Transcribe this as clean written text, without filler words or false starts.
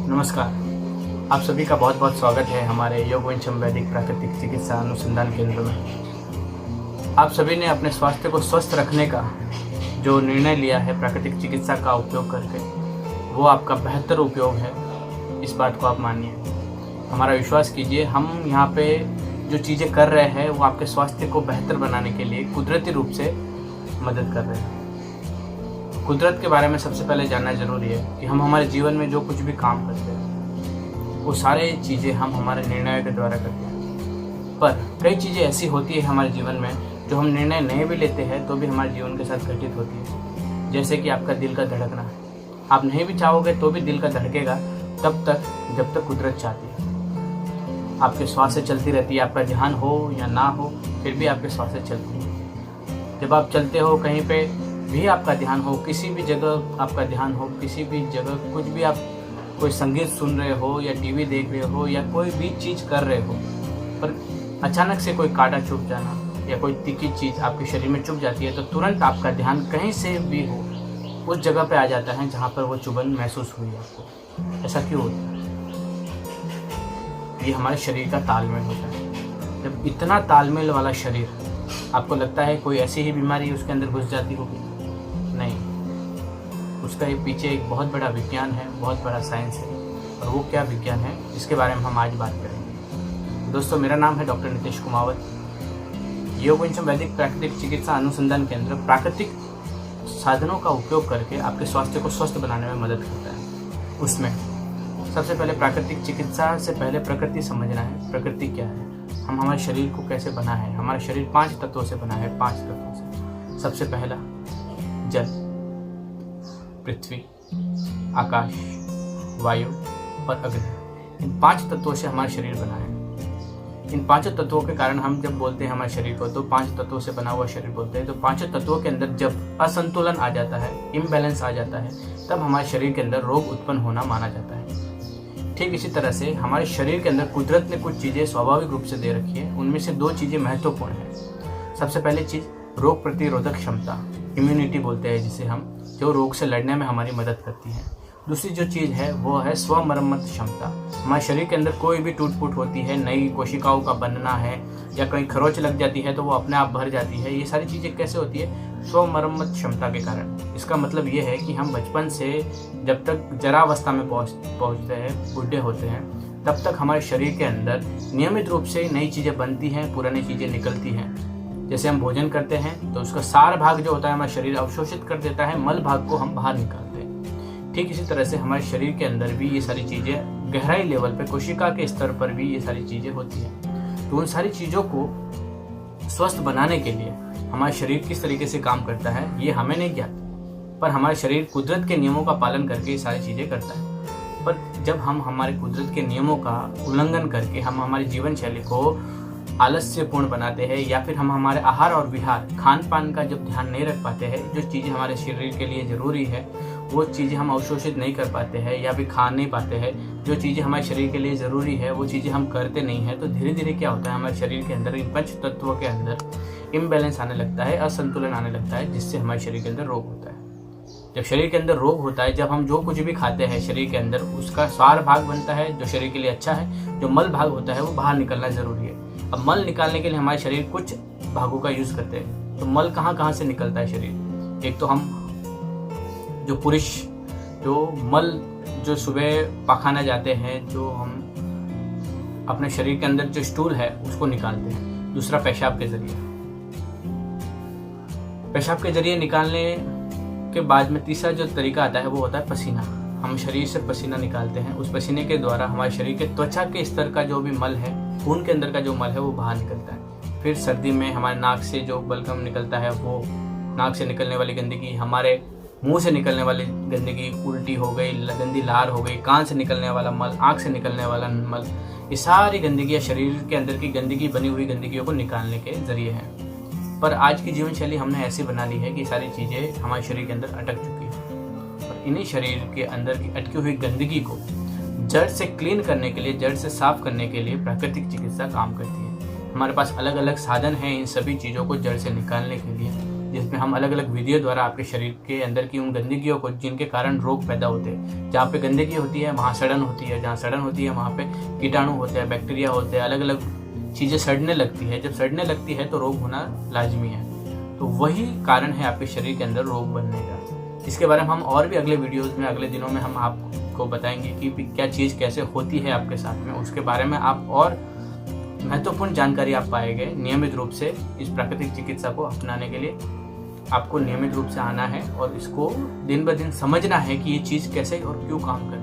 नमस्कार। आप सभी का बहुत बहुत स्वागत है हमारे योग वंशम वैदिक प्राकृतिक चिकित्सा अनुसंधान केंद्र में। आप सभी ने अपने स्वास्थ्य को स्वस्थ रखने का जो निर्णय लिया है प्राकृतिक चिकित्सा का उपयोग करके, वो आपका बेहतर उपयोग है, इस बात को आप मानिए। हमारा विश्वास कीजिए, हम यहाँ पे जो चीज़ें कर रहे हैं वो आपके स्वास्थ्य को बेहतर बनाने के लिए कुदरती रूप से मदद कर रहे हैं। कुदरत के बारे में सबसे पहले जानना जरूरी है कि हम हमारे जीवन में जो कुछ भी काम करते हैं वो सारे चीज़ें हम हमारे निर्णयों के द्वारा करते हैं। पर कई चीज़ें ऐसी होती है हमारे जीवन में जो हम निर्णय नहीं भी लेते हैं तो भी हमारे जीवन के साथ घटित होती है। जैसे कि आपका दिल का धड़कना, आप नहीं भी चाहोगे तो भी दिल का धड़केगा तब तक जब तक कुदरत चाहती है। आपके श्वासें चलती रहती है, आपका ध्यान हो या ना हो फिर भी आपके श्वासें चलती है। जब आप चलते हो कहीं पे भी आपका ध्यान हो, किसी भी जगह आपका ध्यान हो, किसी भी जगह कुछ भी आप कोई संगीत सुन रहे हो या टीवी देख रहे हो या कोई भी चीज़ कर रहे हो, पर अचानक से कोई कांटा चुभ जाना या कोई तीखी चीज़ आपके शरीर में चुभ जाती है तो तुरंत आपका ध्यान कहीं से भी हो उस जगह पे आ जाता है जहाँ पर वो चुभन महसूस हुई है आपको। ऐसा क्यों होता है? ये हमारे शरीर का तालमेल होता है। जब इतना तालमेल वाला शरीर, आपको लगता है कोई ऐसी ही बीमारी उसके अंदर घुस जाती होगी? नहीं, उसका ये पीछे एक बहुत बड़ा विज्ञान है, बहुत बड़ा साइंस है। और वो क्या विज्ञान है जिसके बारे में हम आज बात करेंगे। दोस्तों, मेरा नाम है डॉक्टर नितेश कुमावत। योग वंशम वैदिक प्राकृतिक चिकित्सा अनुसंधान केंद्र प्राकृतिक साधनों का उपयोग करके आपके स्वास्थ्य को स्वस्थ बनाने में मदद करता है। उसमें सबसे पहले प्राकृतिक चिकित्सा से पहले प्रकृति समझना है। प्रकृति क्या है, हम हमारे शरीर को कैसे बना है। हमारा शरीर 5 तत्वों से बना है। 5 तत्वों से सबसे पहला जल, पृथ्वी, आकाश, वायु और अग्नि। इन 5 तत्वों से हमारा शरीर बना है। इन 5 तत्वों के कारण हम जब बोलते हैं हमारे शरीर को तो 5 तत्वों से बना हुआ शरीर बोलते हैं। तो 5 तत्वों के अंदर जब असंतुलन आ जाता है, इम्बैलेंस आ जाता है, तब हमारे शरीर के अंदर रोग उत्पन्न होना माना जाता है। ठीक इसी तरह से हमारे शरीर के अंदर कुदरत ने कुछ चीज़ें स्वाभाविक रूप से दे रखी है। उनमें से 2 चीज़ें महत्वपूर्ण हैं। सबसे पहली चीज़ रोग प्रतिरोधक क्षमता, इम्यूनिटी बोलते हैं जिसे हम, जो रोग से लड़ने में हमारी मदद करती है। दूसरी जो चीज़ है वो है स्वमरम्मत क्षमता। हमारे शरीर के अंदर कोई भी टूट फूट होती है, नई कोशिकाओं का बनना है या कहीं खरोच लग जाती है तो वो अपने आप भर जाती है। ये सारी चीज़ें कैसे होती है? स्वमरम्मत क्षमता के कारण। इसका मतलब ये है कि हम बचपन से जब तक जरावस्था में पहुँचते हैं, बूढ़े होते हैं, तब तक हमारे शरीर के अंदर नियमित रूप से नई चीज़ें बनती हैं, पुरानी चीज़ें निकलती हैं। जैसे हम भोजन करते हैं तो उसका सार भाग जो होता है हमारा शरीर अवशोषित कर देता है, मल भाग को हम बाहर निकालते हैं। ठीक इसी तरह से हमारे शरीर के अंदर भी ये सारी चीज़ें गहराई लेवल पे, कोशिका के स्तर पर भी ये सारी चीज़ें होती हैं। तो उन सारी चीज़ों को स्वस्थ बनाने के लिए हमारा शरीर किस तरीके से काम करता है ये हमें नहीं ज्ञात, पर हमारा शरीर कुदरत के नियमों का पालन करके ये सारी चीज़ें करता है। पर जब हम हमारे कुदरत के नियमों का उल्लंघन करके हम हमारी जीवन शैली को आलस्यपूर्ण बनाते हैं या फिर हम हमारे आहार और विहार, खान पान का जब ध्यान नहीं रख पाते हैं, जो चीज़ें हमारे शरीर के लिए ज़रूरी है वो चीज़ें हम अवशोषित नहीं कर पाते हैं या फिर खा नहीं पाते हैं, जो चीज़ें हमारे शरीर के लिए ज़रूरी है वो चीज़ें हम करते नहीं हैं, तो धीरे धीरे क्या होता है हमारे शरीर के अंदर इन 5 तत्वों के अंदर इम्बैलेंस आने लगता है, असंतुलन आने लगता है, जिससे हमारे शरीर के अंदर रोग होता है। जब शरीर के अंदर रोग होता है, जब हम जो कुछ भी खाते हैं शरीर के अंदर उसका सार भाग बनता है जो शरीर के लिए अच्छा है, जो मल भाग होता है वो बाहर निकलना ज़रूरी है। अब मल निकालने के लिए हमारे शरीर कुछ भागों का यूज़ करते हैं। तो मल कहाँ कहाँ से निकलता है शरीर? एक तो हम जो पुरुष जो मल जो सुबह पखाना जाते हैं, जो हम अपने शरीर के अंदर जो स्टूल है उसको निकालते हैं। दूसरा पेशाब के जरिए, पेशाब के जरिए निकालने के बाद में तीसरा जो तरीका आता है वो होता है पसीना। हम शरीर से पसीना निकालते हैं, उस पसीने के द्वारा हमारे शरीर के त्वचा के स्तर का जो भी मल है, खून के अंदर का जो मल है वो बाहर निकलता है। फिर सर्दी में हमारे नाक से जो बलगम निकलता है, वो नाक से निकलने वाली गंदगी, हमारे मुंह से निकलने वाली गंदगी, उल्टी हो गई, गंदी लार हो गई, कान से निकलने वाला मल, आँख से निकलने वाला मल, ये सारी गंदगी शरीर के अंदर की गंदगी, बनी हुई गंदगियों को निकालने के जरिए हैं। पर आज की जीवन शैली हमने ऐसी बना ली है कि सारी चीज़ें हमारे शरीर के अंदर अटक चुकी है। और इन्हीं शरीर के अंदर की अटकी हुई गंदगी को जड़ से क्लीन करने के लिए, जड़ से साफ करने के लिए प्राकृतिक चिकित्सा काम करती है। हमारे पास अलग अलग साधन हैं इन सभी चीज़ों को जड़ से निकालने के लिए। जिसमें हम अलग अलग विधियों द्वारा आपके शरीर के अंदर की उन गंदगियों को, जिनके कारण रोग पैदा होते हैं, जहाँ पे गंदगी होती है वहाँ सड़न होती है, जहाँ सड़न होती है वहाँ पे कीटाणु होते हैं, बैक्टीरिया होते हैं, अलग अलग चीज़ें सड़ने लगती है। जब सड़ने लगती है तो रोग होना लाजमी है। तो वही कारण है आपके शरीर के अंदर रोग बनने का। इसके बारे में हम और भी अगले वीडियोस में, अगले दिनों में हम आपको बताएंगे कि क्या चीज़ कैसे होती है आपके साथ में। उसके बारे में आप और महत्वपूर्ण जानकारी आप पाएंगे। नियमित रूप से इस प्राकृतिक चिकित्सा को अपनाने के लिए आपको नियमित रूप से आना है और इसको दिन ब दिन समझना है कि ये चीज़ कैसे और क्यों काम करती है।